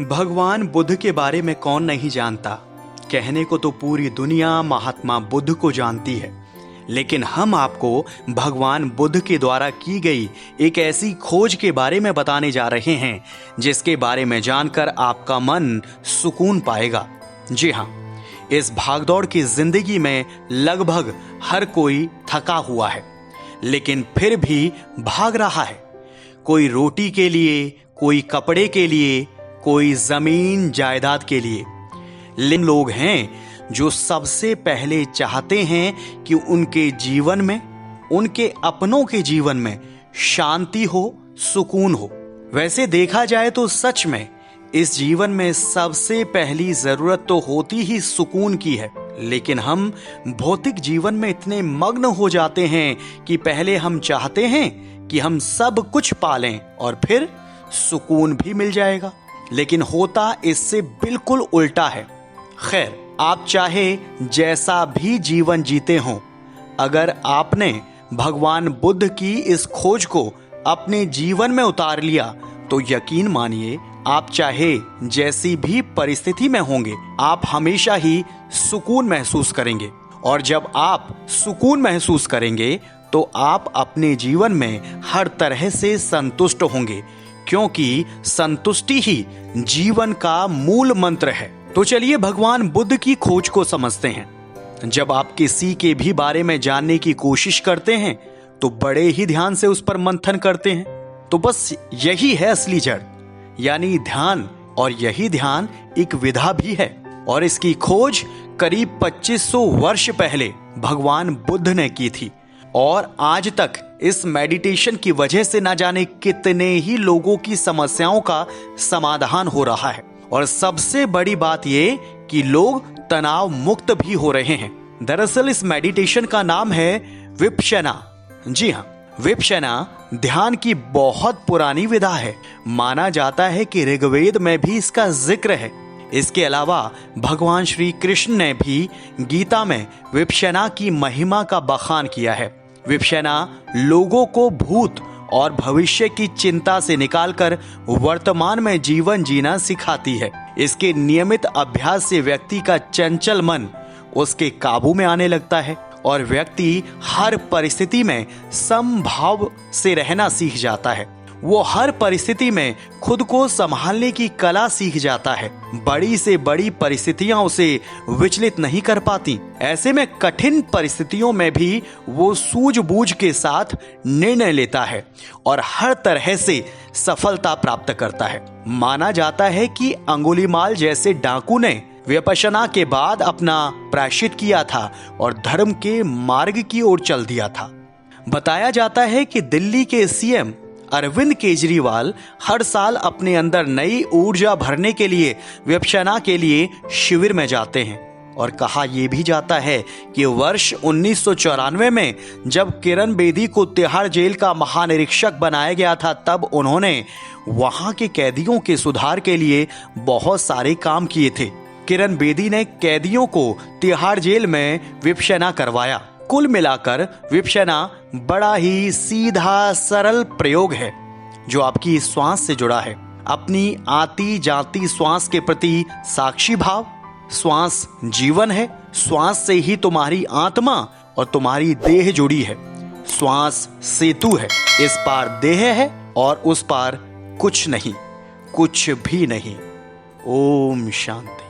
भगवान बुद्ध के बारे में कौन नहीं जानता। कहने को तो पूरी दुनिया महात्मा बुद्ध को जानती है, लेकिन हम आपको भगवान बुद्ध के द्वारा की गई एक ऐसी खोज के बारे में बताने जा रहे हैं जिसके बारे में जानकर आपका मन सुकून पाएगा। जी हाँ, इस भागदौड़ की जिंदगी में लगभग हर कोई थका हुआ है, लेकिन फिर भी भाग रहा है। कोई रोटी के लिए, कोई कपड़े के लिए, कोई जमीन जायदाद के लिए। लेकिन लोग हैं जो सबसे पहले चाहते हैं कि उनके जीवन में, उनके अपनों के जीवन में शांति हो, सुकून हो। वैसे देखा जाए तो सच में इस जीवन में सबसे पहली जरूरत तो होती ही सुकून की है, लेकिन हम भौतिक जीवन में इतने मग्न हो जाते हैं कि पहले हम चाहते हैं कि हम सब कुछ पालें और फिर सुकून भी मिल जाएगा, लेकिन होता इससे बिल्कुल उल्टा है। खैर, आप चाहे जैसा भी जीवन जीते हो, अगर आपने भगवान बुद्ध की इस खोज को अपने जीवन में उतार लिया तो यकीन मानिए, आप चाहे जैसी भी परिस्थिति में होंगे, आप हमेशा ही सुकून महसूस करेंगे। और जब आप सुकून महसूस करेंगे तो आप अपने जीवन में हर तरह से संतुष्ट होंगे, क्योंकि संतुष्टि ही जीवन का मूल मंत्र है। तो चलिए भगवान बुद्ध की खोज को समझते हैं। जब आप किसी के भी बारे में जानने की कोशिश करते हैं तो बड़े ही ध्यान से उस पर मंथन करते हैं। तो बस यही है असली जड़, यानी ध्यान। और यही ध्यान एक विधा भी है, और इसकी खोज करीब 2500 वर्ष पहले भगवान बुद्ध ने की थी। और आज तक इस मेडिटेशन की वजह से ना जाने कितने ही लोगों की समस्याओं का समाधान हो रहा है। और सबसे बड़ी बात ये कि लोग तनाव मुक्त भी हो रहे हैं। दरअसल इस मेडिटेशन का नाम है विपश्यना। जी हाँ, विपश्यना ध्यान की बहुत पुरानी विधा है। माना जाता है कि ऋग्वेद में भी इसका जिक्र है। इसके अलावा भगवान श्री कृष्ण ने भी गीता में विपश्यना की महिमा का बखान किया है। विपश्यना लोगों को भूत और भविष्य की चिंता से निकालकर वर्तमान में जीवन जीना सिखाती है। इसके नियमित अभ्यास से व्यक्ति का चंचल मन उसके काबू में आने लगता है और व्यक्ति हर परिस्थिति में समभाव से रहना सीख जाता है। वो हर परिस्थिति में खुद को संभालने की कला सीख जाता है। बड़ी से बड़ी परिस्थितियां उसे विचलित नहीं कर पाती। ऐसे में कठिन परिस्थितियों में भी वो सूझबूझ के साथ निर्णय लेता है और हर तरह से सफलता प्राप्त करता है। माना जाता है कि अंगुलीमाल जैसे डाकू ने विपश्यना के बाद अपना प्रायश्चित किया था और धर्म के मार्ग की ओर चल दिया था। बताया जाता है कि दिल्ली के सीएम अरविंद केजरीवाल हर साल अपने अंदर नई ऊर्जा भरने के लिए विपश्यना के लिए शिविर में जाते हैं। और कहा यह भी जाता है कि वर्ष 1994 में जब किरण बेदी को तिहाड़ जेल का महानिरीक्षक बनाया गया था, तब उन्होंने वहां के कैदियों के सुधार के लिए बहुत सारे काम किए थे। किरण बेदी ने कैदियों को तिहाड़ जेल में विपश्यना करवाया। कुल मिलाकर विपश्यना बड़ा ही सीधा सरल प्रयोग है जो आपकी श्वास से जुड़ा है। अपनी आती जाती श्वास के प्रति साक्षी भाव। श्वास जीवन है। श्वास से ही तुम्हारी आत्मा और तुम्हारी देह जुड़ी है। श्वास सेतु है। इस पार देह है और उस पार कुछ नहीं, कुछ भी नहीं। ओम शांति।